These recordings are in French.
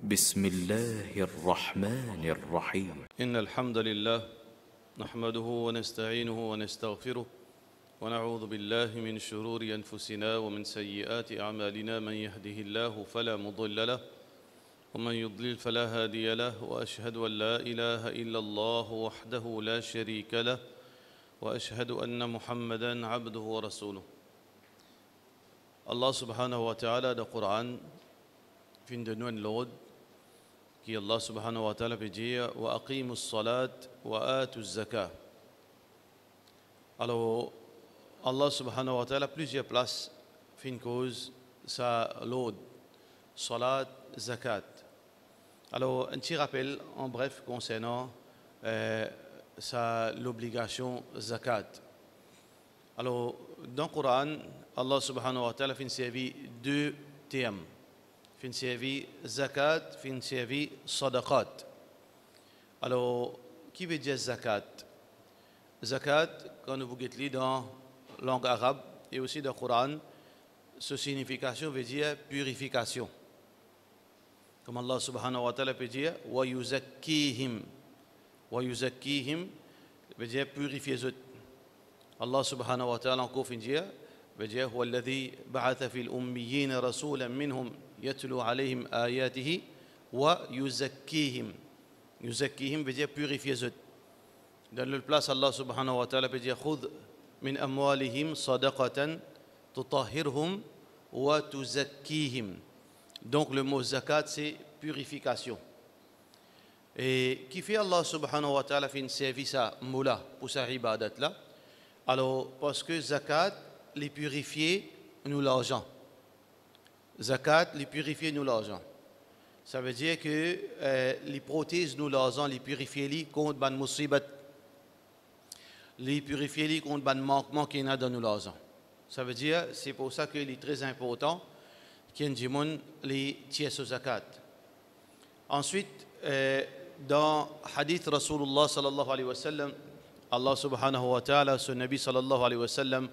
بسم الله الرحمن الرحيم إن الحمد لله نحمده ونستعينه ونستغفره ونعوذ بالله من شرور أنفسنا ومن سيئات أعمالنا. من يهده الله فلا مضل له ومن يضلل فلا هادي له، وأشهد أن لا إله إلا الله وحده لا شريك له، وأشهد أن محمدًا عبده ورسوله. Allah subhanahu wa ta'ala dans le Coran fin de nous l'ordre qui Allah subhanahu wa ta'ala peut dire wa aqimus salat wa atuz zakat. Alors Allah subhanahu wa ta'ala plusieurs places fin cause sa l'ordre salat zakat. Alors un petit rappel en bref concernant l'obligation zakat. Alors dans le Coran, Allah subhanahu wa ta'ala fin servi deux thèmes. Fin servi zakat, fin servi sadaqat. Alors, qui veut dire zakat? Zakat, quand vous êtes dans la langue arabe et aussi dans le Coran, sa signification veut dire purification. Comme Allah subhanahu wa ta'ala peut dire wa yuzakkihim. Wa yuzakkihim veut dire purifier. Allah subhanahu wa ta'ala encore fin dire هو الذي بعث في الأميين رسولا منهم يتلو عليهم آياته ويزكيهم. يزكيهم veut dire purifier. Dans le place Allah subhanahu wa ta'ala veut dire خذ من أموالهم صدقة تطهرهم وتزكيهم. Donc le mot zakat c'est purification. Et qui fait Allah subhanahu wa ta'ala fait une service à moula pour sa ibadat là. Alors parce que zakat les purifier nous l'argent. Zakat, les purifier nous l'argent. Ça veut dire que les prothèses nous l'argent, les purifier les contre ban musibat, les purifier les contre ban manquement qu'il y a dans nous l'argent. Ça veut dire, c'est pour ça qu'il est très important qu'il y ait des les tiers au zakat. Ensuite, dans hadith Rasulullah sallallahu alayhi wa sallam, Allah subhanahu wa ta'ala, son Nabi sallallahu alayhi wa sallam,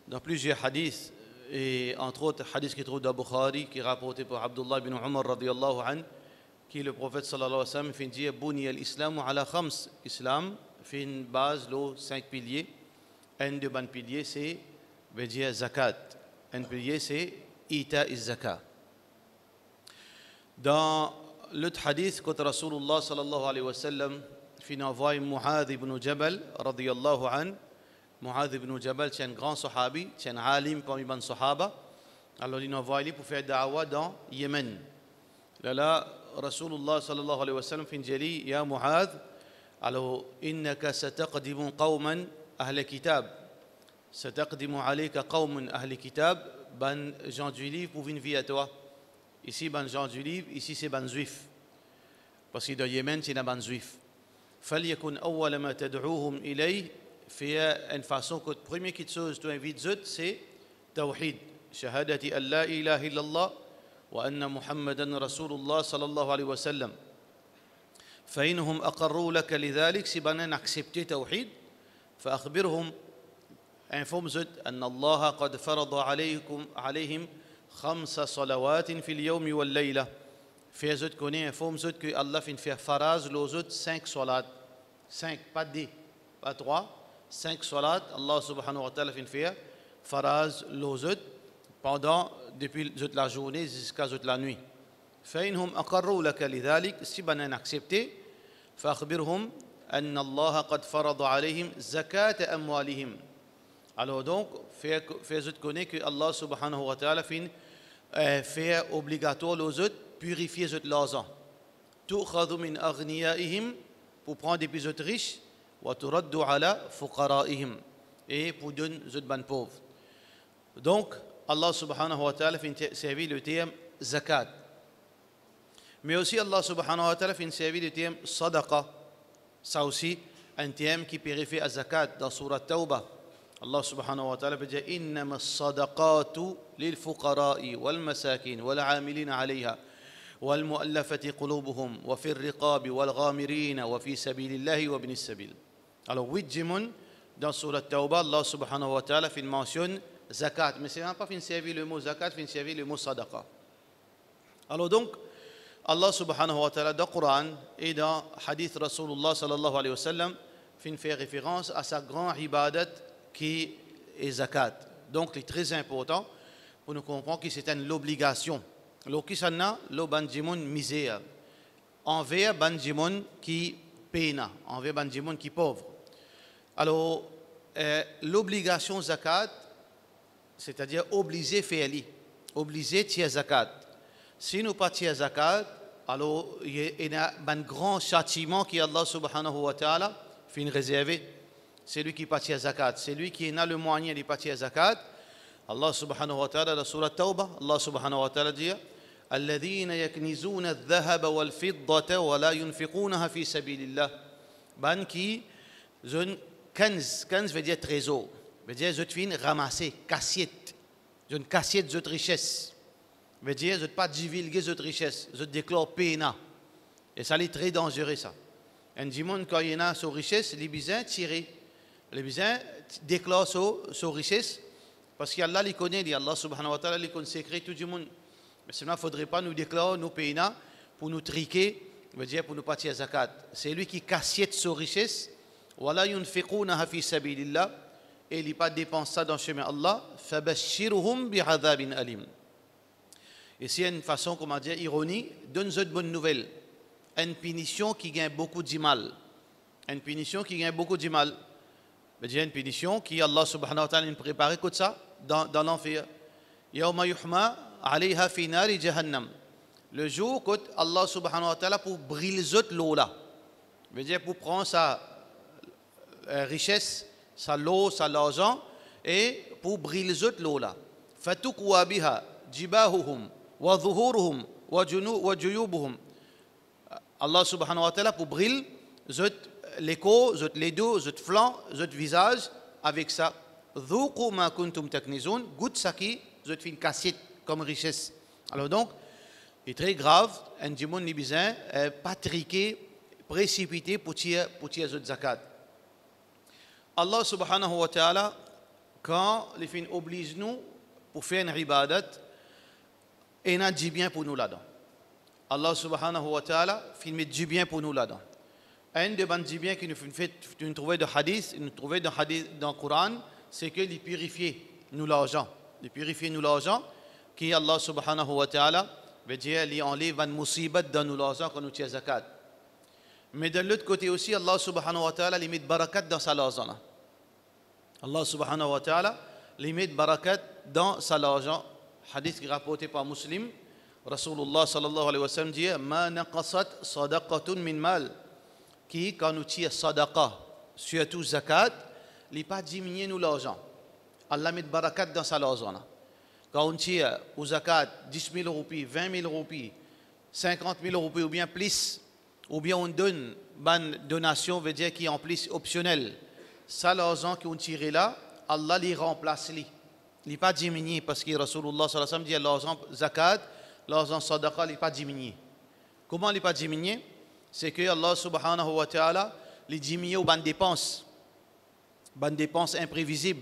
dans plusieurs hadiths, et entre autres hadiths qui trouvent dans Bukhari, qui est rapporté par Abdullah ibn Umar radiyallahu anhu, qui le prophète sallallahu alayhi wa sallam fait dire Buni al-Islam ala khams. Islam fait une base, les 5 piliers. Un de ban piliers, c'est veut dire zakat. Un pilier, c'est ita iz-zakat. Dans l'autre hadith, quand Rasulullah sallallahu alayhi wa sallam fait envoyer Mu'adh ibn Jabal radiyallahu anhu. Mu'adh ibn Jabal, c'est un grand sahabi, c'est un alim parmi les sahaba. Alors il nous envoie pour faire da'wa dans Yémen. Là, Rasulullah sallallahu alayhi wa sallam fin dit ya Mu'adh, alors innaka sataqdimu qawman ahli kitab. Sataqdimu alayka qawman ahli kitab, ban gens du livre pour venir à toi. Ici ban gens du livre, ici c'est ban juif. Parce que dans Yémen c'est un ban juif. فليكن أول ما تدعوهم إليه fait une façon que la première chose que tu invites, c'est Tawhid. Shahadati an la ilaha illallah wa anna Muhammadan Rasulullah sallallahu alayhi wa sallam. فإنهم أقروا لك لذلك si بنا accepter Tawhid فأخبرهم informe أن الله قد فرض عليهم 5 صلوات في اليوم والليلة. Fais connaître informe que Allah fait faire faraz les autres 5 salat. 5 pas 2 pas 3. 5 salat, Allah subhanahu wa ta'ala fait faraz l'ozut pendant depuis la journée jusqu'à la nuit. فإنهم أقروا لك لذلك si بنا accepter فأخبرهم أن الله قد فرض عليهم زكاة أموالهم. Alors donc fais connaître que Allah subhanahu wa ta'ala fait obligatoire l'ozut purifier l'argent. تؤخذ من أغنيائهم pour prendre des plus riches. وترد على فقرائهم et pour donner aux autres pauvres. Donc Allah subhanahu wa ta'ala fait servir le terme zakat. Mais aussi Allah subhanahu wa ta'ala fait servir le terme sadaqa. Ça aussi un terme qui purifie la zakat dans surat Tawbah. Allah subhanahu wa ta'ala dit إنما الصدقات للفقراء والمساكين والعاملين عليها والمؤلفة قلوبهم وفي الرقاب والغامرين وفي سبيل الله وابن السبيل. Alors, 8 jimon dans Surat Tawbah, Allah subhanahu wa ta'ala fait mention zakat. Mais ce n'est pas fait servir le mot zakat, fait servir le mot sadaqa. Alors donc, Allah subhanahu wa ta'ala dans le Coran et dans le hadith Rasulullah sallallahu alayhi wa sallam fait référence à sa grande ibadat qui est zakat. Donc c'est très important pour nous comprendre que c'est une obligation. Lo qui s'en a, lo banjimoun misère. Envers banjimoun qui peine, envers banjimoun qui pauvre. Alors, l'obligation zakat, c'est-à-dire obligé faire obligé tirer zakat. Si nous pas tirer zakat, alors il y a un grand châtiment qui Allah subhanahu wa ta'ala fait réserver. C'est lui qui pas tirer zakat. C'est lui qui a le moyen de pas tirer zakat. Allah subhanahu wa ta'ala dans la surah Tawbah, Allah subhanahu wa ta'ala dit الذين يكنزون الذهب والفضة ولا ينفقونها في سبيل الله. Ban qui zone kanz veut dire trésor. Veut dire je te ramasser cassiette. Une cassiette de richesse. Veut dire je ne pas divulguer cette richesse, je déclare péna. Et ça est très dangereux ça. Un dimanche quand il y a sa richesse, les bisins tirent. Les bisins déclarent sa richesse parce qu'Allah les connaît, Allah subhanahu wa ta'ala les connaît secret tout le monde. Mais sinon il ne faudrait pas nous déclarer nos péna pour nous triquer, veut dire pour nous partir à zakat. C'est lui qui cassiette sa richesse. Wala yunfiqunaha fi sabilillah. Et il n'a pas dépensé ça dans le chemin Allah. Fabashshirhum bi'adhabin alim. Et c'est une façon, comment dire, ironie, donne une bonne nouvelle. Une punition qui gagne beaucoup de mal. Une punition qui gagne beaucoup de mal. C'est-à-dire une punition qui, Allah subhanahu wa ta'ala, a préparé comme ça dans l'enfer. Yawma yuhma alayha fi nari jahannam. Le jour que Allah subhanahu wa ta'ala pour brûler l'eau là. C'est-à-dire pour prendre sa richesse, sa l'eau, sa l'argent, et pour brûler l'eau là. Fatukwa biha jibahuhum. وظهورهم وجيوبهم. Allah subhanahu wa ta'ala pour briller l'écho, les dos, les flancs, les visages avec ça. ذوقوا ما كنتم تكنزون. Goûte ça qui fait une cassette comme richesse. Alors donc, il est très grave, un dimon libizin, pas triqué, précipité pour tirer le zakat. Allah subhanahu wa ta'ala, quand les fins oblige nous pour faire une ibadat, et il a du bien pour nous là-dedans. Allah subhanahu wa ta'ala fait du bien pour nous là-dedans. Un des du bien qui nous trouvait dans le hadith dans le Coran, c'est qu'il purifie nous l'argent. Il purifie nous l'argent, qui Allah subhanahu wa ta'ala veut dire qu'il enlève une musibat dans nous l'argent quand nous tirons zakat. Mais de l'autre côté aussi, Allah subhanahu wa ta'ala limite barakat dans sa l'argent. Allah subhanahu wa ta'ala limite barakat dans sa l'argent. Hadith qui est rapporté par Muslim, Rasulullah sallallahu alayhi wa sallam dit Ma naqasat sadaqatun min mal. Qui, quand nous tirons sadaqa, surtout zakat, il n'est pas diminué nous l'argent. Allah met barakat dans sa l'argent. Quand on tire au zakat 10 000 roupies, 20 000 roupies, 50 000 roupies ou bien plus, ou bien on donne une donation, veut dire qui est en plus optionnel. Ça, l'argent qu'on tire là, Allah les remplace. Il n'est pas diminué parce que Rasulullah sallallahu alayhi wa sallam dit l'argent zakat, l'argent sadaqa, il n'est pas diminué. Comment il n'est pas diminué? C'est que Allah subhanahu wa ta'ala les diminue aux bonnes dépenses imprévisibles,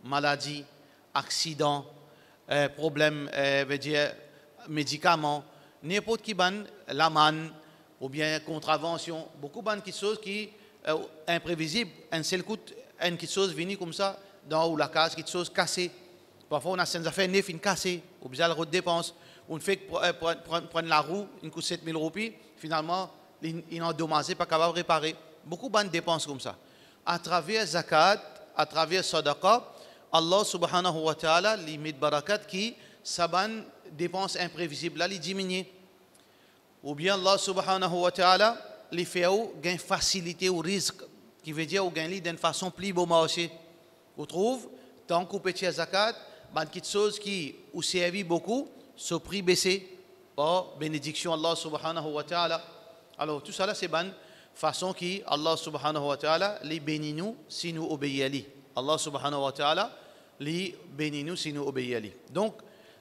maladies, accidents, problèmes, veut dire médicaments, n'importe qui ban, la manne ou bien contravention, beaucoup de choses qui imprévisibles, un seul coup, une chose venue comme ça dans ou la case, quelque chose cassée. Parfois, on a certaines affaires neuf, une cassée, ou bien la dépense. On fait prendre la roue, une coûte 7 000 roupies, finalement, il est endommagé, pas capable de réparer. Beaucoup de dépenses comme ça. À travers zakat, à travers sadaqa, Allah subhanahu wa ta'ala, il met barakat qui, ça ban dépenses imprévisibles, là, il diminue. Ou bien Allah subhanahu wa ta'ala, il fait gain facilité au risque, qui veut dire gain d'une façon plus beau marché. Vous trouvez, tant qu'on peut tirer zakat, quelque chose qui vous servit beaucoup, ce prix baissé par bénédiction Allah subhanahu wa ta'ala. Alors tout ça là c'est une façon qui Allah subhanahu wa ta'ala les bénit nous si nous obéissons. Allah subhanahu wa ta'ala les bénit nous si nous obéissons. Donc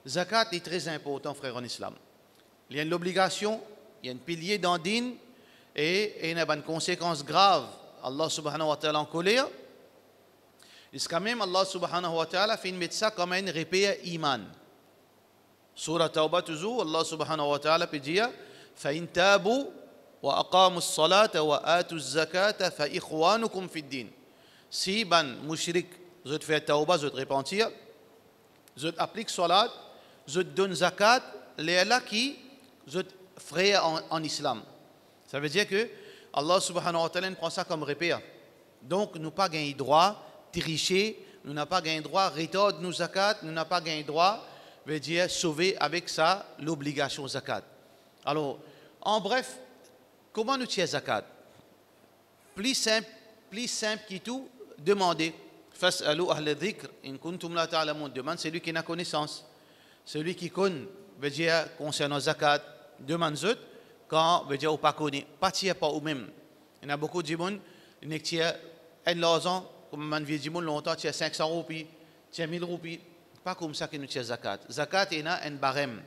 zakat est très important frère en islam. Il y a une obligation, il y a un pilier dans le din et il y a une conséquence grave. Allah subhanahu wa ta'ala en colère. Et quand même Allah subhanahu wa ta'ala fait mettre ça comme un repère iman. Surah Tawbah toujours, Allah subhanahu wa ta'ala peut dire فإن تابوا وأقاموا الصلاة وآتوا الزكاة فإخوانكم في الدين. Si ban mushrik zot fait tauba, zot repentir, zot applique salat, zot donne zakat, les là qui zot frère en islam. Ça veut dire que Allah subhanahu wa ta'ala prend ça comme repère. Donc nous pas gagné droit tricher, nous n'a pas gagné droit retordre nos zakat, nous n'a pas gagné droit veut dire sauver avec ça l'obligation zakat. Alors en bref, comment nous tirons zakat? Plus simple que tout, demandez. Fas'alu ahla dhikr in kuntum la ta'lamun. Demande celui qui n'a connaissance. Celui qui connaît, veut dire concernant zakat, demande zut quand veut dire ou pas connaît. Pas tirer par eux-mêmes. Il y a beaucoup de gens qui tirent l'argent, comme man vie du monde longtemps, tire 500 roupies, tire 1000 roupies. Pas comme ça que nous tirons zakat. Zakat est un barème.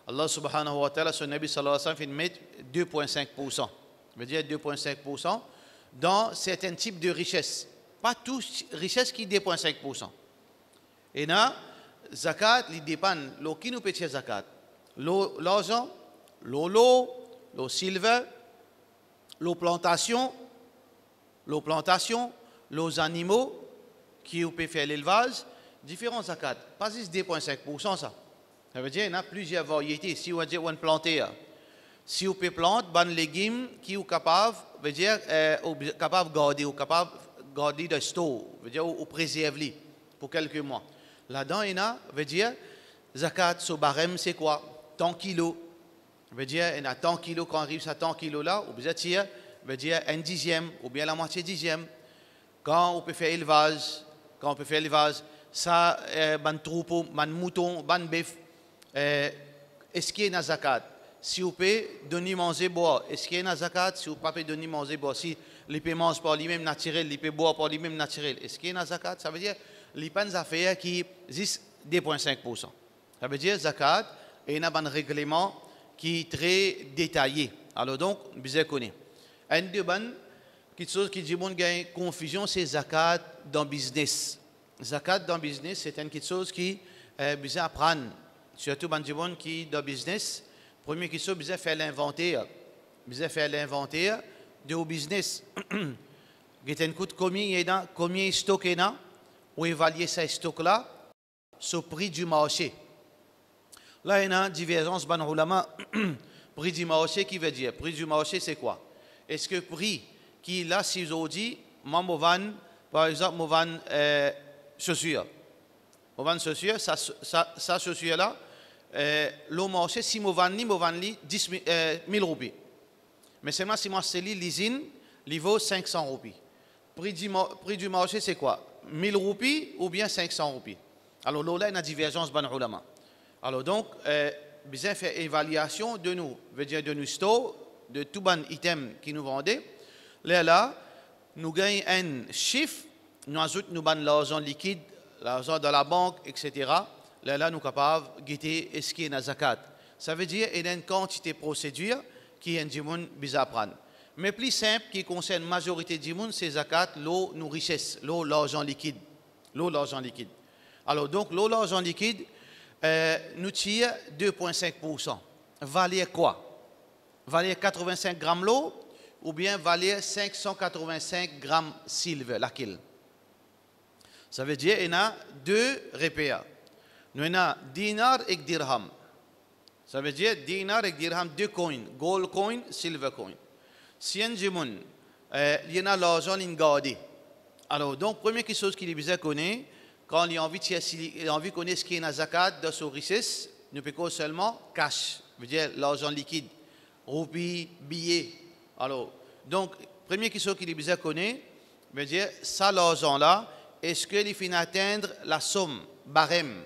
Allah subhanahu wa ta'ala, son Nabi sallallahu alayhi wa sallam, met 2,5%. Veut dire 2,5% dans certains types de richesses. Pas toutes richesses qui 2,5%. Et là, zakat, il dépend de qui nous peut tirer zakat. L'argent, l'eau, le silver, l'eau plantation, les animaux qui peut faire l'élevage, différents zakats. Pas juste 2,5% ça. Ça veut dire qu'il y a plusieurs variétés. Si on dit on planter, si on peut planter des légumes qui sont capables, veut dire capable de garder ou capable de garder de store, veut dire ou préserver pour quelques mois. Là-dedans, il y a, veut dire zakat sur barème c'est quoi? Tant kilos. Veut dire il y a tant kilos quand on arrive à tant kilos là, ou bien tirer, veut dire un dixième ou bien la moitié dixième. Quand on peut faire élevage, ça, ban troupeau, ban mouton, ban bœuf. Est-ce qu'il y a une zakat? Si vous pouvez donner manger boire, est-ce qu'il y a une zakat? Si vous ne pouvez pas donner manger boire, si les paiements mangent par lui-même naturel, les peut boire par lui-même naturel, est-ce qu'il y a une zakat? Ça veut dire les pas des affaires qui existent 2,5%. Ça veut dire zakat et il y a un règlement qui est très détaillé. Alors donc, vous connaissez. Un de quelque chose qui dit bon gain confusion, c'est zakat dans business. Zakat dans business, c'est quelque chose qui vous apprendre. Surtout les gens qui dans business, premier qui sont besoin faire l'inventaire. Besoin faire l'inventaire de au business. Vous coûte combien stock est là, ou évaluer ces stocks là sur prix du marché. Là il y a une divergence ban ulama. Prix du marché qui veut dire prix du marché c'est quoi? Est-ce que prix qui là si aujourd'hui moi par exemple moi chaussures. Moi chaussures ça chaussure là le marché si moi vends 10 000 roupies. Mais seulement si moi c'est l'usine, il vaut 500 roupies. Prix du marché c'est quoi? 1000 roupies ou bien 500 roupies. Alors là il y a une divergence ban ulama. Alors donc besoin faire évaluation de nous, veut dire de nos stores, de tout ban item qui nous vendait. Là nous gagnons un chiffre, nous ajoutons nous ban l'argent liquide, l'argent de la banque, etc. Là nous sommes capables de guetter est-ce qu'il y a une zakat. Ça veut dire qu'il y a une quantité de procédure qui est un djimoun bizarre prendre. Mais plus simple qui concerne la majorité du monde, c'est zakat, l'eau, nos richesses, l'eau, l'argent liquide. L'eau, l'argent liquide. Alors donc l'eau, l'argent liquide, nous tire 2,5%. Valait quoi? Valait 85 grammes l'eau ou bien valait 585 grammes silver, laquelle? Ça veut dire qu'il y a deux repères. Nous avons dinar et dirham. Ça veut dire dinar et dirham, deux coins, gold coin, silver coin. Si un jimoun, il y a l'argent in gardé. Alors donc première chose qu'il est besoin de connaître, quand il a envie de connaître ce qui est une zakat de son richesse, ne peut que seulement cash, veut dire l'argent liquide, roupies, billets. Alors, donc, première question qu'il est besoin de connaître, veut dire, ça l'argent là, est-ce qu'il finit atteindre la somme, barème?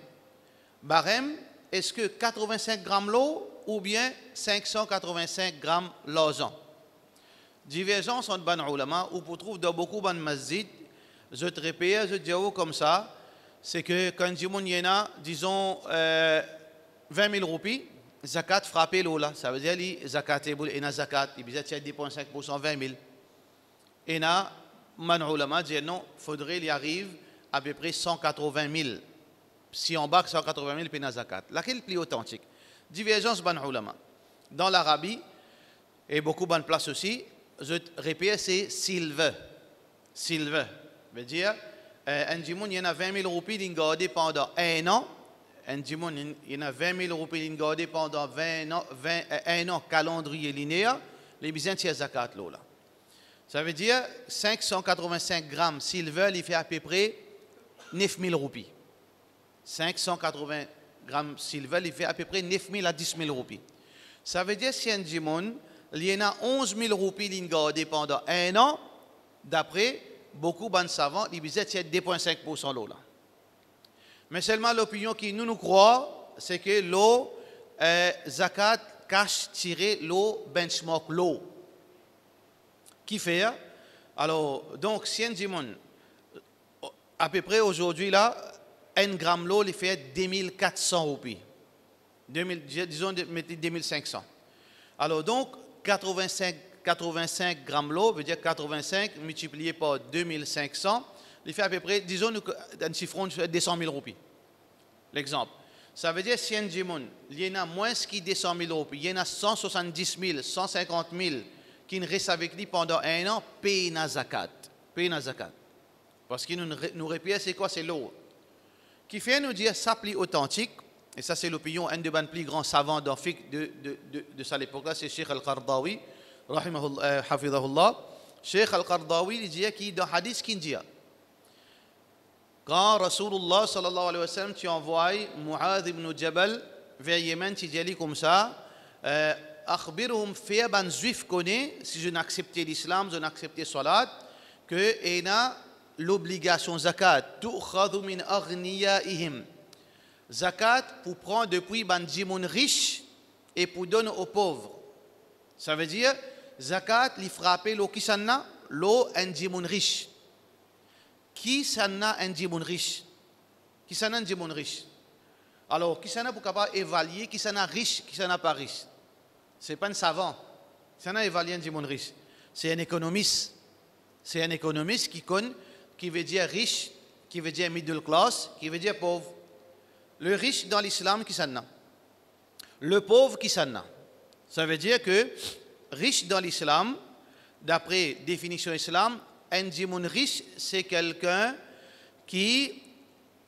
Barème, est-ce que 85 grammes l'eau ou bien 585 grammes l'argent? Divergence entre ban ulama, où on trouve dans beaucoup de masjid, je te répète, je dis comme ça, c'est que quand il y en a, disons, 20 000 roupies, zakat frappé l'eau là. Ça veut dire que zakat est boule, et na zakat, il y a 10,5%, 20 000. Et na, man ulama dit non, il faudrait qu'il arrive à peu près 180 000. Si on bat 180 000, puis na zakat. Laquelle est plus authentique? Divergence ban ulama. Dans l'Arabie, Et beaucoup de place aussi. Je répète, c'est silver. Silver. Veut dire, un djimoun, il y en a 20 000 roupies qui gardé pendant un an. Un djimoun, il y en a 20 000 roupies qui gardé pendant 1 an calendrier linéaire. Les bisins, c'est zakat là. Ça veut dire 585 grammes silver, il fait à peu près 9 000 roupies. 580 grammes silver, il fait à peu près 9 000 à 10 000 roupies. Ça veut dire si un djimoun, il y en a 11 000 roupies qui gardé pendant un an, d'après beaucoup de savants, ils disent que c'est 2,5% l'eau là. Mais seulement l'opinion qui nous croit, c'est que l'eau, zakat cache tirer l'eau benchmark l'eau. Qui fait? Alors, donc, si un djimoun, à peu près aujourd'hui là, 1 gramme l'eau, il fait 2400 roupies. Disons, 2500. Alors, donc, 85 grammes l'eau veut dire 85 multiplié par 2500, il fait à peu près, disons, un chiffron de 200 000 roupies. L'exemple. Ça veut dire si un djimoun, il y en a moins qui 200 000 roupies, il y en a 170 000, 150 000 qui restent avec lui pendant un an, paye na zakat. Paye na zakat. Parce qu'il nous répète, c'est quoi? C'est l'eau. Qui fait nous dire ça pli authentique, et ça c'est l'opinion, un des plus grands savants d'Afrique de cette époque-là, c'est Cheikh Al-Qardawi, hafidahullah. Cheikh Al-Qardawi, il dit qu'il dans hadith qu'il dit, quand Rasulullah sallallahu alayhi wa sallam tu envoies Mu'adh ibn Jabal vers Yémen, tu dis comme ça, akhbirhum fait ban juif connaît, si je n'accepte l'islam, je n'accepte salat, que il a l'obligation zakat, tu'khadhu min aghniyaihim. Zakat pour prendre depuis ban djimoun riche et pour donner aux pauvres. Ça veut dire, zakat, li frappe l'eau qui s'en a, l'eau un djimoun riche. Qui s'en a un djimoun riche? Qui s'en a un djimoun riche? Alors, qui s'en a pour capable évaluer, qui s'en a riche, qui s'en a pas riche? Ce n'est pas un savant. Qui s'en a évalué un djimoun riche? C'est un économiste. C'est un économiste qui veut dire riche, qui veut dire middle class, qui veut dire pauvre. Le riche dans l'islam, qui s'en a? Le pauvre, qui s'en a? Ça veut dire que riche dans l'islam, d'après définition islam, un djimoun riche, c'est quelqu'un qui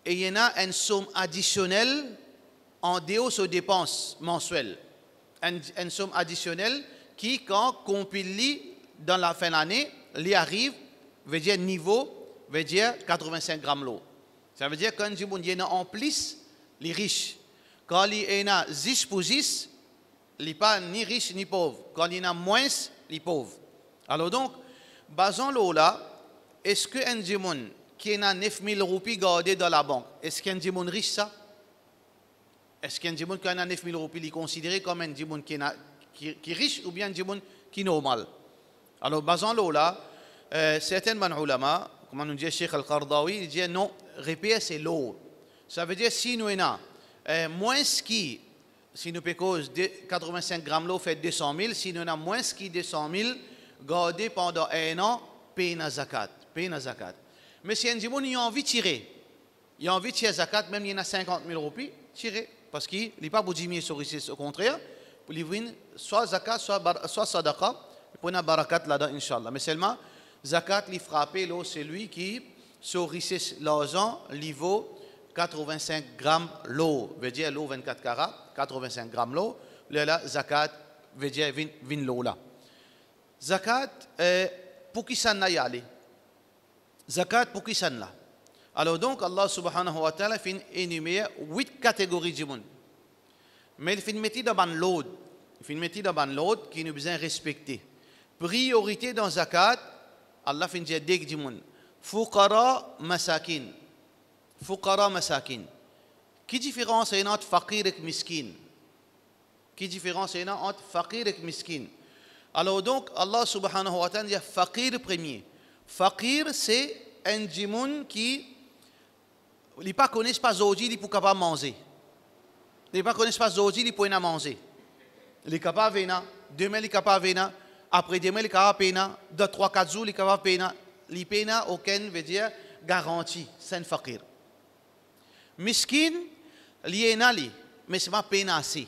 a une somme additionnelle en dehors de dépenses mensuelles. Une somme additionnelle qui, quand compile dans la fin de l'année, lui arrive, veut dire niveau, veut dire 85 grammes l'eau. Ça veut dire qu'un djimoun y en a en plus, les riches. Quand il y en a 10 pour 10, il n'est pas ni riche ni pauvre. Quand il y en a moins, il est pauvre. Alors donc, basons l'eau là, est-ce qu'un djimoun qui a 9 000 roupies gardées dans la banque, est-ce qu'un djimoun riche ça? Est-ce qu'un djimoun qui a 9 000 roupies est considéré comme un djimoun qui est riche ou bien un djimoun qui est normal? Alors, basons l'eau là, certains ulama, comme nous dit Cheikh Al-Qardawi, il dit non, répète c'est l'eau. Ça veut dire si nous avons moins qui, si nous payons 85 grammes l'eau fait 200 000, si nous avons moins qui 200 000, gardé pendant un an, paye na zakat. Paye na zakat. Mais si un djimoun il a envie de tirer, il a envie de tirer zakat, même il y en a 50 000 roupies, tirer. Parce qu'il n'est pas pour diminuer sur ici, au contraire, pour lui venir soit zakat, soit sadaqa, pour une barakat là-dedans, Inch'Allah. Mais seulement, zakat, il frappe celui qui, sur ici, l'argent, il vaut 85 grammes l'eau, veut dire l'eau 24 carats, 85 grammes l'eau, là, zakat, veut dire 20 l'eau là. Zakat, pour qui ça n'a y aller? Zakat, pour qui ça n'a? Alors donc, Allah subhanahu wa ta'ala fait énumérer 8 catégories de monde. Mais il fait mettre dans ban l'autre. Il fait mettre dans ban l'autre qui nous besoin respecter. Priorité dans zakat, Allah fait dire des monde. Fuqara masakin. Fuqara masakin. Qui différence est entre faqir et miskin? Qui différence est entre faqir et miskin? Alors donc, Allah subhanahu wa ta'ala dit faqir premier. Faqir, c'est un djimoun qui ne connaît pas aujourd'hui, il est capable de manger. Il ne connaît pas aujourd'hui, il peut manger. Il est capable de venir, demain il est capable de venir, après demain il est capable de venir, dans 3-4 jours il est capable de venir. Il n'y a aucune veut dire, garantie, c'est un faqir. Miskin, il y en a, mais ce n'est pas assez.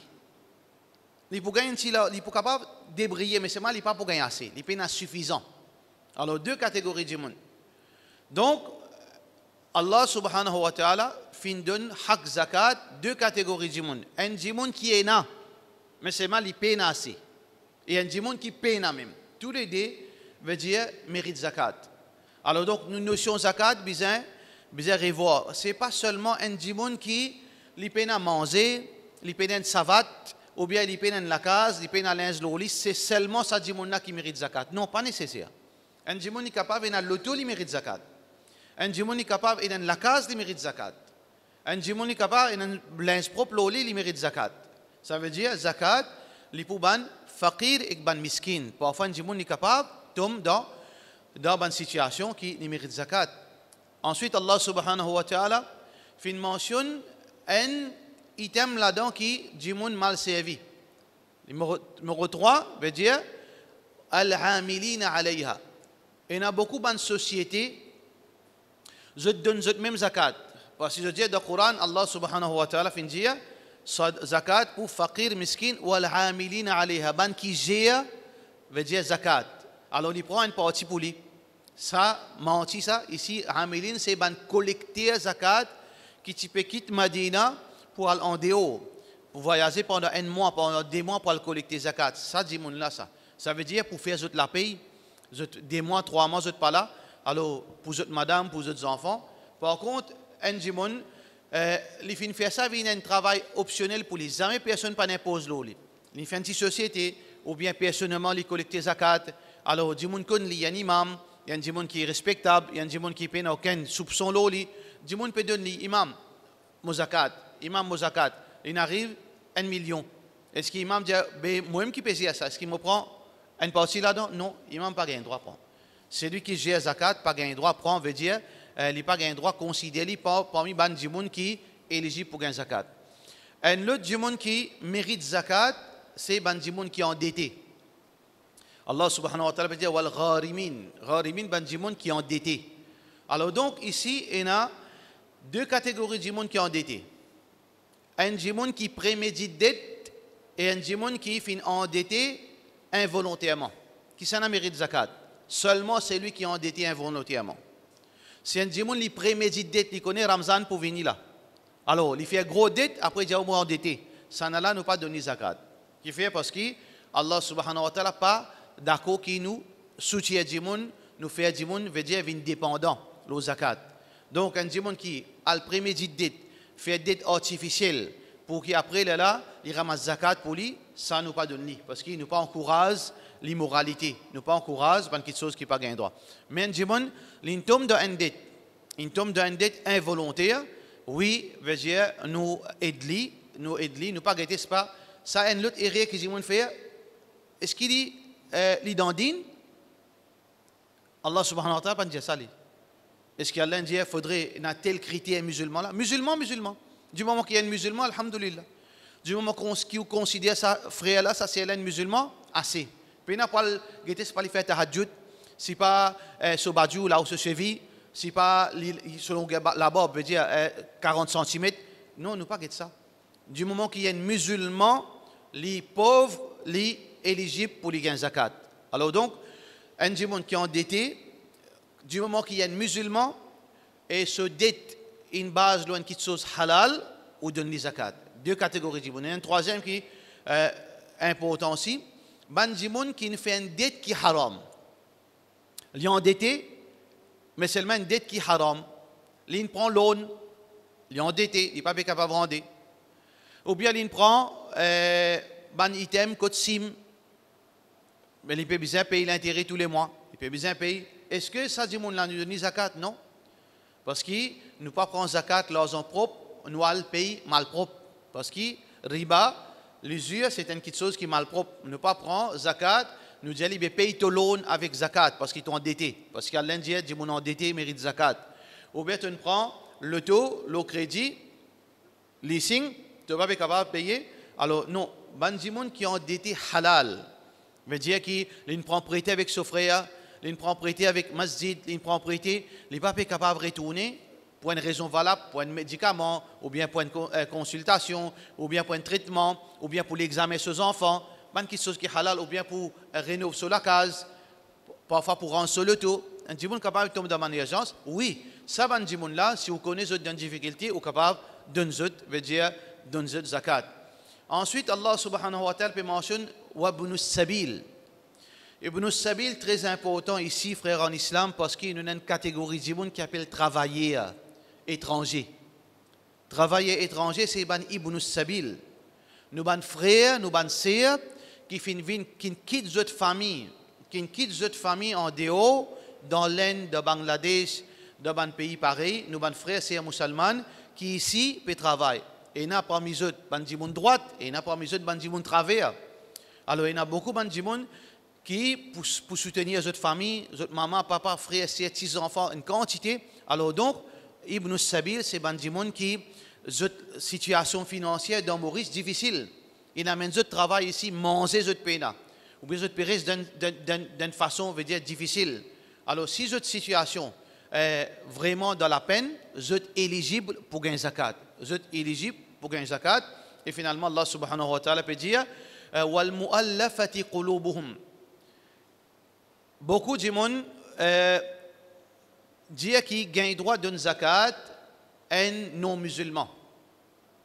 il peut gagner, il est capable de débrayer, mais c'est mal, il n'est pas pour gagner assez, il n'est suffisant. Alors, deux catégories de monde. Donc, Allah subhanahu wa ta'ala fin donne hak zakat, deux catégories de monde. Un monde qui est là, mais c'est mal, il paye assez. Et un monde qui paye même. Tous les deux veut dire mérite zakat. Alors donc, nous notion zakat, besoin revoir. Ce n'est pas seulement un monde qui paye à manger, il paye une savate, ou bien il paye la case, il paye linge loli, c'est seulement ça monde qui mérite zakat. Non, pas nécessaire. Un monde qui est capable de l'auto, il mérite zakat. Un monde qui est capable de la case, il mérite zakat. Un monde qui est capable de linge propre loli, il mérite zakat. Ça veut dire zakat, li pou ban fakir et ban miskin. Parfois, un monde est capable de tomber dans une situation qui mérite zakat. Ensuite, Allah subhanahu wa ta'ala fin mentionne un item là-dedans qui est mal servi. Numéro 3 veut dire al-hamilina alayha. Il y a beaucoup de sociétés qui donnent même zakat. Parce que je dis dans le Coran, Allah subhanahu wa ta'ala fin dire zakat pour fakir, miskin, ou al-hamilina alayha. Ban qui gère veut dire zakat. Alors, il prend une partie pour lui. Ça, menti ça. Ici, hamilin, c'est ban collecter zakat qui peut quitter Madina pour aller en dehors. Pour voyager pendant un mois, pendant 2 mois pour aller collecter zakat. Ça, dit mon là, ça. Ça veut dire pour faire la paye, 2 mois, 3 mois, pas là. Alors, pour votre madame, pour votre enfants. Par contre, un jimon, les fins faire ça, il y a un travail optionnel pour les jamais personne pas n'impose l'eau. Les fins de société, ou bien personnellement, les collecter zakat. Alors, jimon kon li, il y a un imam, il y a un jimon qui est respectable, il y a un jimon qui n'a aucun soupçon l'eau. Jimon peut donner imam, mozakat, il arrive 1 million. Est-ce que l'imam dit, moi-même qui paye ça, est-ce qu'il me prend une partie là-dedans? Non, l'imam n'a pas droit à prendre. Celui qui gère zakat, pas un droit à prendre, veut dire, il n'a pas un droit à considérer parmi les gens qui est éligible pour gagner zakat. Un autre gens qui mérite zakat, c'est les gens qui sont endettés. Allah subhanahu wa ta'ala veut dire, wal gharimin. Gharimin, les gens qui sont endettés. Alors donc, ici, il y a 2 catégories de gens qui sont endettés. Un gens qui prémédite dette et un gens qui est endetté involontairement. Qui s'en mérite zakat? Seulement celui qui est endetté involontairement. Si un gens qui prémédite dette, il connaît Ramzan pour venir là. Alors, il fait gros dette, après il dit, moi endetté. Ça n'a là, nous pas donné zakat. Qui fait parce que Allah subhanahu wa ta'ala pas d'accord qui nous soutient des gens, nous fait des gens, veut dire indépendant, le zakat. Donc, un gens qui a le prémédite dette, fait dette artificielle, pour qu'après là, il ramasse zakat pour lui, ça nous pas donné. Parce qu'il nous pas encourage l'immoralité, nous pas encourage quelque chose qui pas gain droit. Mais un gens, il tombe dans une dette involontaire, oui, veut dire nous aide nous pas gâter, c'est pas ça un autre erreur que j'ai fait. Est-ce qu'il dit les dandines? Allah subhanahu wa ta'ala pas dire ça. Est-ce qu'Allah dit faudrait un tel critère musulman là? Musulman. Du moment qu'il y a un musulman, alhamdulillah. Du moment qu'on considère ça frère là, ça c'est un musulman, assez. Puis n'a pas gâter, c'est pas les faire tahajjud, c'est pas sobadjou là où se cheville. Si pas selon là-bas, on veut dire 40 cm. Non, nous pas que ça. Du moment qu'il y a un musulman, les pauvres, les éligibles pour les gains zakat. Alors donc, un gens qui est endetté, du moment qu'il y a un musulman, et se dette une base loin de chose halal ou donne les zakat. 2 catégories de gens. Il y a un troisième qui est important aussi. Ban gens qui fait une dette qui est haram. Il est endetté, mais seulement une dette qui est haram. Il prend loan, il est endetté, il n'est pas capable de rendre. Ou bien il prend un item, code SIM, mais il peut bien payer l'intérêt tous les mois. Il peut bien payer. Est-ce que ça dit mon nous donne zakat? Non. Parce que nous ne pas prendre zakat l'argent propre, nous allons payer mal propre. Parce que riba, l'usure, c'est une petite chose qui est mal propre. Nous ne pas prendre zakat. Nous disons, paye ton loan avec zakat parce qu'ils sont endettés. Parce qu'Allah dit, mon endetté mérite zakat. Ou bien tu prends le taux, le crédit, leasing, tu vas pas capable de payer. Alors non, ban gens qui ont endetté halal. Veut dire qu'il prend prêté avec son frère, il prend prêté avec masjid, il prend prêté, il n'est pas capable de retourner. pour une raison valable, pour un médicament, ou bien pour une consultation, ou bien pour un traitement, ou bien pour l'examen sur les enfants, ban quelque chose qui est halal, ou bien pour rénover sur la case, parfois pour rendre sur le tout. Un djimoun capable de tomber dans une urgence, oui, ça ban djimoun là, si vous connaissez une difficulté, vous capable de veut dire donner zakat. Ensuite, Allah subhanahu wa ta'ala mentionne Wabnus Sabil. Ibn Sabil, très important ici, frère en islam, parce qu'il y a une catégorie de gens qui appelle travailleurs étrangers. Travailleurs étrangers, c'est Ibn Sabil. Nous ban frères, nous ban sœurs qui quittent notre famille, en dehors, dans l'Inde, de Bangladesh, dans un pays pareil. Nous ban frères, sœurs musulmans qui ici peuvent travailler. Et il y a parmi eux des gens droite, et il y a parmi eux des gens travers. Alors il y a beaucoup de gens qui, pour soutenir votre famille, votre maman, papa, frère, sœur, petits enfants, une quantité. Alors donc, Ibn Sabil, c'est des gens qui ont une situation financière dans Maurice difficile. Ils amènent votre travail ici, manger votre peine. Ou bien votre périsse d'une façon, veut dire, difficile. Alors si votre situation est vraiment dans la peine, vous êtes éligible pour gagner zakat. Vous êtes éligible pour gagner zakat. Et finalement, Allah subhanahu wa ta'ala peut dire wal mu'allafati qulubuhum. Beaucoup de gens disent qu'ils gagnent droit d'une zakat un non-musulman.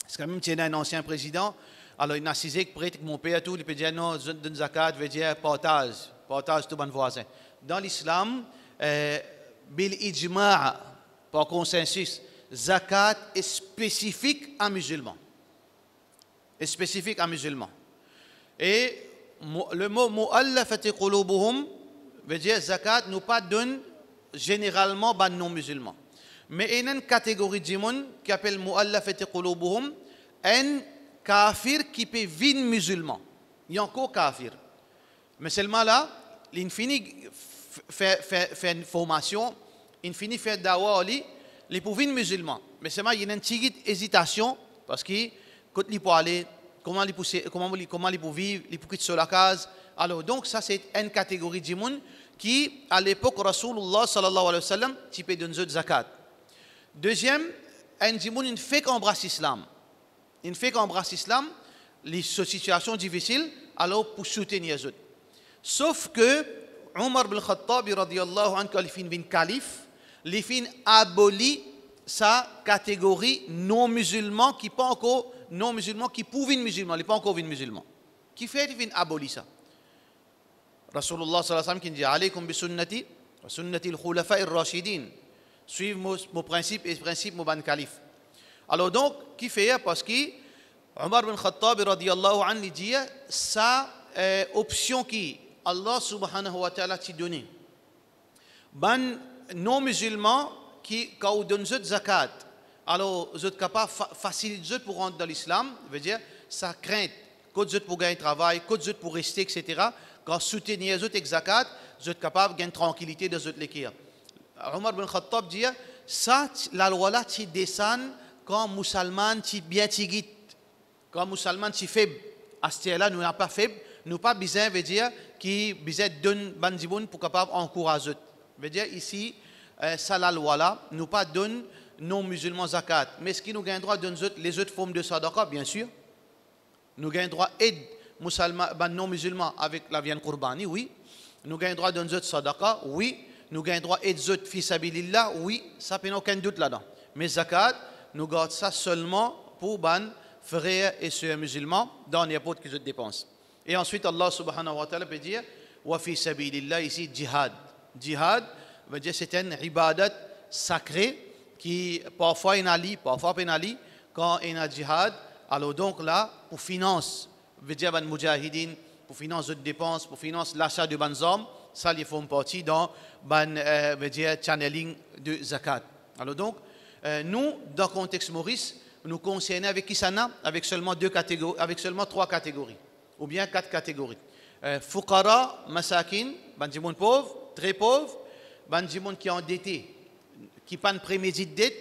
C'est quand même un ancien président. Alors il a cisé que prêtre mon père tout, il peut dire non, d'une zakat veut dire partage tout bon voisin. Dans l'islam, bil ijma' par consensus, zakat est spécifique à musulmans. Est spécifique à musulmans. Et le mot mu'allafati qulubuhum veut dire zakat nous pas donne généralement ban non musulmans. Mais il y a une catégorie de gens qui appelle mu'allafati qulubuhum un kafir qui peut vivre musulman. Il y a encore kafir. Mais seulement là, il finit fait une formation, il finit fait dawa il peut vivre musulman. Mais seulement il y a une petite hésitation parce que quand il peut aller, comment il peut vivre, il peut quitter sur la case. Alors donc ça c'est une catégorie de gens qui à l'époque Rasulullah sallallahu alayhi wa sallam qui peut donner de zakat. Deuxième, un gens qui fait qu'embrasse l'islam. Il fait qu'embrasse l'islam, les situations difficiles, alors pour soutenir les autres. Sauf que Omar ibn Khattab, radiyallahu anhu, quand il finit calife, il finit aboli sa catégorie non-musulman qui pas encore non-musulman, qui pour venir musulman, il n'est pas encore venu musulman. Qui fait, il finit aboli ça. Rasulullah sallallahu alayhi wa sallam qui dit alaykum bi sunnati wa sunnati al-khulafa ar-rashidin. Suivez mon principe et le principe de mon calife. Alors donc, qui fait parce que Omar ibn Khattab radiyallahu anhu dit ça option qui Allah subhanahu wa ta'ala t'a donné. Ban non musulman qui quand donne zakat. Alors vous êtes capable faciliter pour rentrer dans l'islam, veut dire ça craint que vous êtes pour gagner travail, que vous êtes pour rester etc. Quand soutenir les autres zakat, vous êtes capable de gagner tranquillité dans votre l'équerre. Omar ibn Khattab dit ça la loi là qui descend quand musulman qui bien tigit, quand musulman qui faible, à ce là nous n'a pas faible, nous pas besoin veut dire qui besoin donne bandiboun pour capable encourager. Veut dire ici ça la loi là nous pas donne non musulmans zakat, mais ce qui nous gagne droit donne les autres formes de sadaqa bien sûr. Nous gagne droit aide musulmans non musulmans avec la viande qurbani oui. Nous gagne droit donne autres sadaqa oui. Nous gagne droit aide autres fi sabilillah oui, ça n'a aucun doute là-dedans. Mais zakat nous gardons ça seulement pour ban frères et sœurs musulmans dans n'importe quelle dépense. Et ensuite Allah subhanahu wa ta'ala peut dire wa fi sabilillah ici jihad. Jihad veut dire c'est une ibadat sacrée qui parfois pénalise, parfois pénalise quand il y a jihad. Alors donc là pour finance veut dire ban mujahidin pour finance de dépenses, pour finance l'achat de ban armes, ça ils font partie dans ban veut dire channeling de zakat. Alors donc nous, dans le contexte Maurice, nous concernons avec Kisana, avec seulement deux catégories, avec seulement trois catégories, ou bien quatre catégories. Fuqara, masakin, bandimoun pauvre, très pauvre, bandimoun qui est endetté, qui pas de prémédité de dette,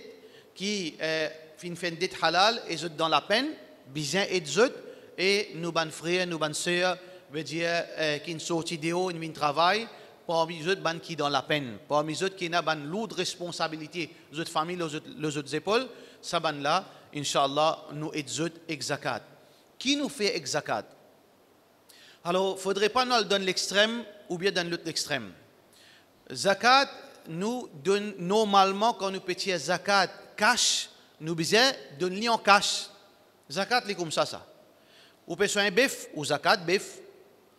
qui fait une dette halal et sont dans la peine, bien et zot, et nous ban frères, nous ban sœurs, veut dire qui sont sortis de haut, ils travaillent, parmi les autres qui dans la peine, parmi les autres qui ont une lourde responsabilité, les autres familles, les autres épaules, ça ban là, Inch'Allah, nous aidons zakat. Qui nous fait zakat? Alors, il ne faudrait pas nous le donner l'extrême ou bien dans l'autre extrême. Zakat, nous donne normalement quand nous payons zakat cash, nous besoin donner en cash. Zakat, c'est comme ça. Ou payez un bœuf, ou zakat bœuf.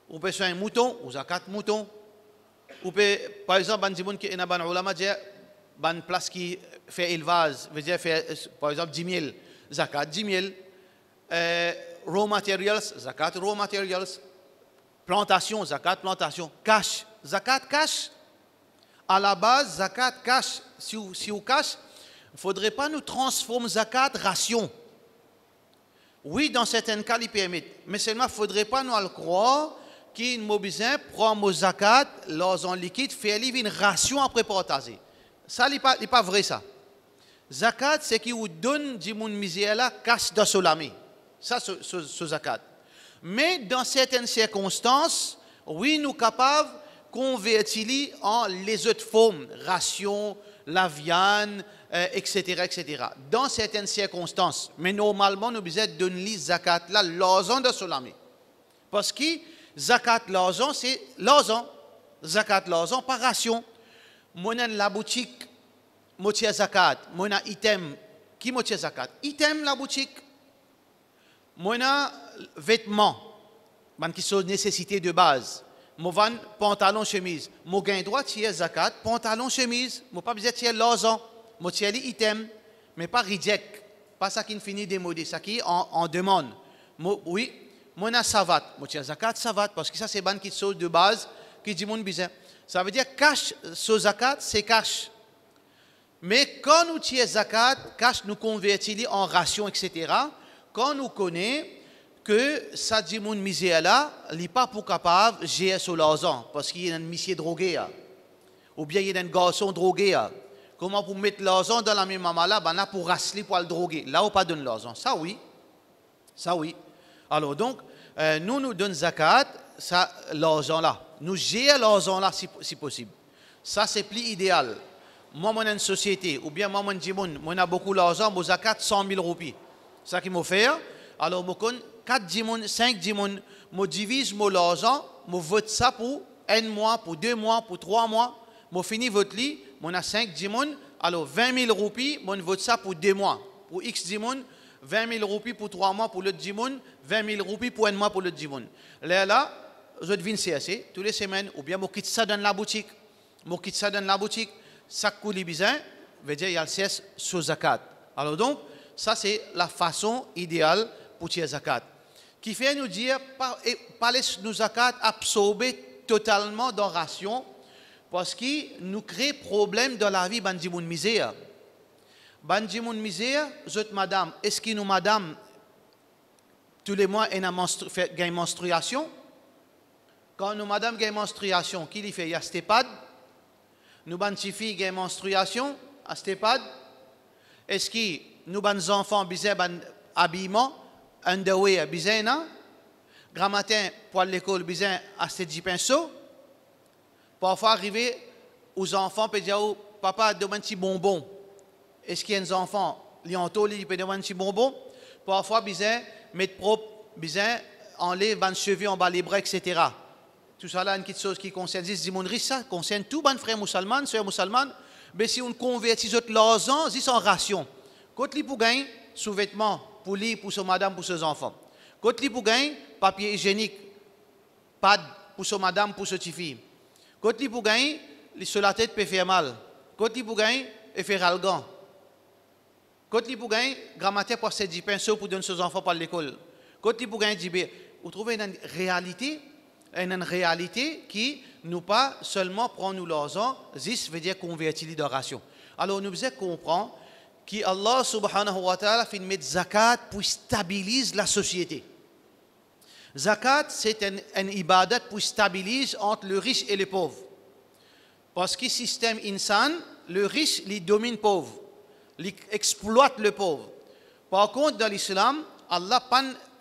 Ou payez un mouton, ou zakat mouton. Ou payez, par exemple, un gens qui est dans ulama dit, une place qui fait élevage, veut dire fait, par exemple 10 000, zakat 10 000. Raw materials, zakat raw materials. Plantation, zakat plantation. Cash, zakat cash. À la base, zakat cash. Si vous cash, il ne faudrait pas nous transformer zakat ration. Oui, dans certains cas, il permet. Mais seulement, il ne faudrait pas nous le croire qu'il nous besoin prendre nos zakat, l'argent liquide, faire une ration après partager. Ça, ce n'est pas vrai, ça. Zakat, c'est qui vous donne du monde misère là, cash dans solami. Ça, c'est zakat. Mais dans certaines circonstances, oui, nous sommes capables de convertir en les autres formes, ration, la viande, etc., etc. Dans certaines circonstances. Mais normalement, nous devons donner zakat là, l'argent de solami. Parce que zakat l'argent, c'est l'argent. Zakat l'argent par ration. Moi, la boutique, moi, zakat. Moi, item, qui moi, zakat? Item, la boutique. Moi, vêtements, qui sont nécessités de base. Moi, pantalon, chemise. Moi, gain droit, tiens zakat, pantalon, chemise. Moi, pas besoin de tiens l'argent. Moi, tiens les items, mais pas reject. Pas ça qui finit démodé, ça qui en demande. Moi, oui, moi, savat. Moi, tiens zakat, savat, parce que ça, c'est ban qui sont de base, qui dit mon besoin. Ça veut dire cash, ce zakat, c'est cash. Mais quand nous tiens zakat, cash nous convertit en ration, etc., quand nous connaissons que ça dit mon misère là, il n'est pas pour capable de gérer sur l'argent, parce qu'il y a un monsieur drogué, ou bien il y a un garçon drogué. Comment pour mettre l'argent dans la même maman là, ben là pour rasseler pour le droguer. Là, on pas donne l'argent. Ça oui. Ça oui. Alors donc, nous donnons zakat, ça, l'argent là. Nous gérons l'argent là si possible. Ça, c'est plus idéal. Moi, moi, une société, ou bien moi, moi, a beaucoup d'argent, moi, zakat 100 000 roupies. Ça qui m'a fait. Alors, moi, 4 dimoun, 5 dimoun, moi, divise mon l'argent, moi, vote ça pour un mois, pour 2 mois, pour 3 mois. Moi, fini votre lit, moi, a 5 dimoun, alors 20 000 roupies, moi, vote ça pour 2 mois. Pour X dimoun, 20 000 roupies pour 3 mois pour l'autre dimoun, 20 000 roupies pour un mois pour l'autre dimoun. Là, je devine CAC, toutes les semaines, ou bien, moi, quitte ça dans la boutique. Moi, quitte ça dans la boutique. Ça coûte bizarre, veut dire il y a le CS sur zakat. Alors donc, ça c'est la façon idéale pour tirer zakat. Qui fait nous dire, pas laisser nos zakat absorber totalement dans la ration, parce qu'il nous crée problème dans la vie, bandimoun misère. Bandimoun misère, madame, est-ce que nous, madame, tous les mois, elle a une menstruation? Quand nous, madame, a une menstruation, qui lui fait? Il y a stépade. Nous avons des filles qui ont une menstruation à Stépad. Est-ce que nous avons des enfants qui ont un habillement, underwear, grand matin, pour l'école, ils ont acheté du pinceau. Parfois, arriver aux enfants, ils dire, papa, demande un petit bonbon. Est-ce qu'il y a des enfants, ils ont ils peuvent demander un petit bonbon. Parfois, ils ont mettre propre, ils ont enlever les cheveux en bas les bras, etc. Tout ça là, une petite chose qui concerne ça concerne tout les frères musulmans, sœurs musulmanes. Mais si on convertit l'argent, c'est en ration. Quand il pour gagner sous-vêtements pour lui, pour son madame, pour ses enfants. Quand il pour gagner papier hygiénique, pad pour son madame, pour ses filles. Quand il pour gagner, sur la tête peut faire mal. Quand il pour gagner, il fait ralgan. Quand il pour gagner, grammaire pour faire du pinceau pour donner ses enfants par l'école. Quand il pour gagner, vous trouvez une réalité qui nous pas seulement prend nous l'argent, zis veut dire convertir l'oration. Alors nous devons comprendre qu'Allah subhanahu wa ta'ala fait mettre zakat pour stabiliser la société. Zakat c'est un ibadat pour stabiliser entre le riche et le pauvre. Parce que le système insan, le riche il domine le pauvre, il exploite le pauvre. Par contre dans l'islam, Allah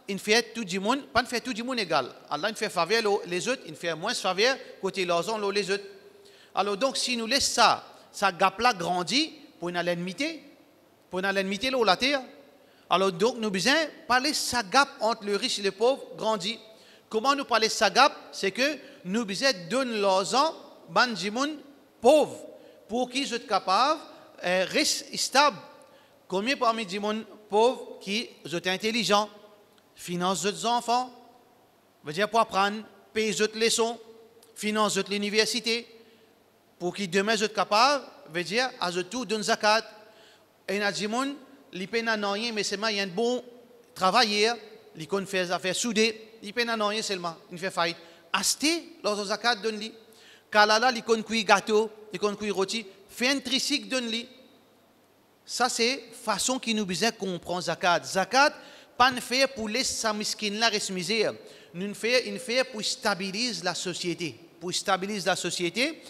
il fait tout le monde égal. Allah il fait faveur les autres, il fait moins faveur côté l'argent les autres. Alors donc, si nous laissons ça gap-là grandit, pour une l'ennemité là, la terre. Alors donc, nous besoin parler ça gap entre le riche et le pauvre grandit. Comment nous parler ça gap? C'est que nous besoin donner l'argent ban jimoun pauvre pour qu'ils soient capables rester stable. Combien parmi les gens pauvres qui sont intelligents, financent leurs enfants, veut dire pour apprendre, payer leurs leçons, financent l'université, pour qu'ils demain soient capables, veut dire à tout donner zakat. Et il y a des gens qui peine à rien, mais seulement il y a un bon travailleur, ils connaissent faire des affaires soudées, ils peine à rien seulement, ils font faillite. Acheter leurs zakat donne-lui. Kalala, ils connaissent cuire gâteau, ils connaissent cuire rôti, fait un tricycle donne-lui. Ça, c'est la façon qui nous besoin comprendre zakat. Zakat, pas une fait pour laisser sa miskin là rester misère. Nous fait pour stabiliser la société. Pour stabiliser la société,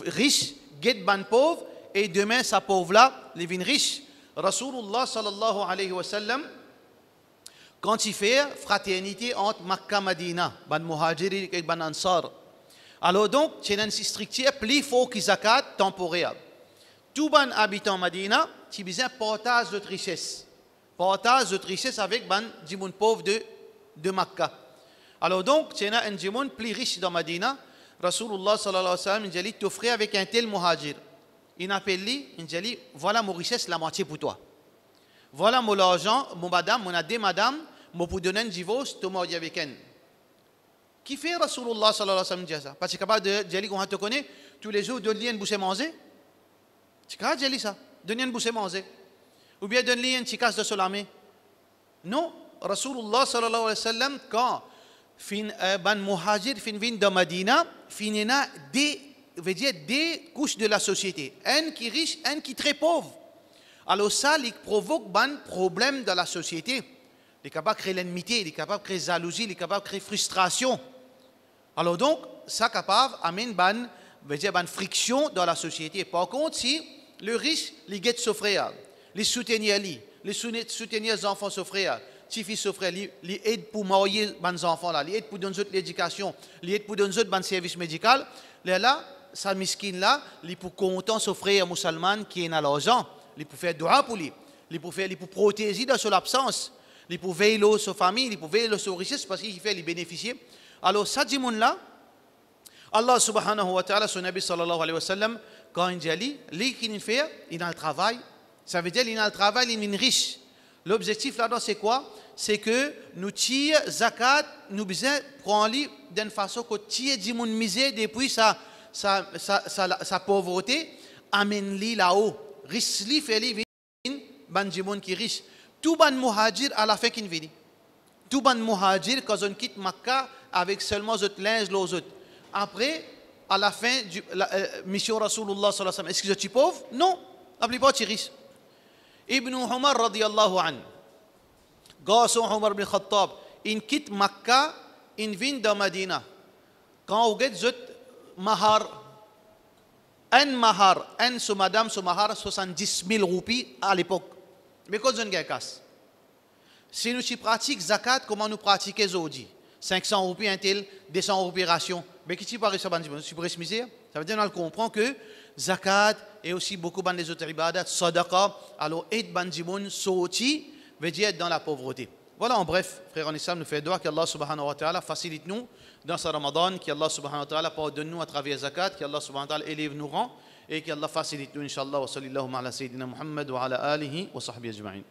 riche, get ban pauvre, et demain, sa pauvre là, il devient riche. Rasulullah sallallahu alayhi wa sallam, quand il fait fraternité entre Makkah et Madina, ban muhajiri et ban ansar. Alors donc, c'est une structure plus forte que zakat temporaire. Tout ban habitant Madina, qui besoin partage de richesse. Partage de richesse avec ban djimoun pauvre de Makkah. Alors donc, c'est un djimoun plus riche dans Madina. Rasulullah sallallahu alayhi wa sallam, il dit t'offrir avec un tel muhajir. Il appelle lui, il dit voilà mon richesse, la moitié pour toi. Voilà mon argent, mon madame, mon adé madame, mon pour donner un divorce, tu m'as dit avec elle. Qui fait Rasulullah sallallahu alayhi wa sallam dire ça? Parce que capable de dire qu'on te connaît, tous les jours, donne-lui une bouchée manger. Tu capable de dire ça? Donne-lui une bouchée manger. Ou bien donne-lui une chicasse de solamé. Non, Rasulullah sallallahu alayhi wa sallam, quand fin ban muhajir fin vin de Madina, finina des couches de la société. Un qui est riche, un qui est très pauvre. Alors ça, il provoque un problème dans la société. Il est capable de créer l'ennemité, il est capable de créer jalousie, il est capable de créer frustration. Alors donc, ça est capable d'amener une friction dans la société. Par contre, si le riche, il guette souffrir, les soutenir les enfants souffrir, les filles souffrir, les aide pour marier les enfants, les aide pour donner l'éducation, les aide pour donner un service médical, là, ça miskin là, il pour content souffrir musulman qui est dans l'argent, il pour faire dua pour lui, il pour protéger de son absence, il pour veiller sur sa famille, il pour veiller sur sa richesse parce qu'il fait les bénéficier. Alors ça dit mon là, Allah subhanahu wa ta'ala, son Nabi sallallahu alayhi wa sallam, quand il dit lui qui fait, il a le travail, ça veut dire il a le travail, il est riche. L'objectif là-dedans c'est quoi? C'est que nous tirons zakat, nous besoin prendre d'une façon que tire du monde misère depuis sa pauvreté, amène-li là-haut. Riche-li, fait-li, ban jimoun qui riche. Tout ban muhajir à la fin qui vient. Tout ban muhajir quand on quitte Makkah avec seulement autres linge les autres. Après, à la fin de la mission Rasulullah sallallahu alayhi wa sallam, est-ce que tu es pauvre? Non, la plupart tu es riche. Ibn Umar radiyallahu anhu, Gasson Umar bin Khattab, il quitte Makkah, il vient de Madina. Quand vous êtes mahar, un sous madame sous mahar 70 000 roupies à l'époque. Mais quand on a casse, si nous pratiquons zakat, comment nous pratiquons aujourd'hui? 500 roupies un tel, 200 roupies ration. Mais qui tu parles de ça, tu pourrais se miser? Ça veut dire qu'on comprend que zakat et aussi beaucoup de autres ibadat, sadaqa, alors aide bandimoun sorti, veut dire être dans la pauvreté. Voilà en bref, frère en islam, nous fait doigt qu'Allah subhanahu wa ta'ala facilite nous dans ce Ramadan, qu'Allah subhanahu wa ta'ala pardonne nous à travers zakat, qu'Allah subhanahu wa ta'ala élève nos rangs et qu'Allah facilite nous, inshallah, wa sallallahu ala sayyidina Muhammad wa ala alihi wa sahbihi ajma'in.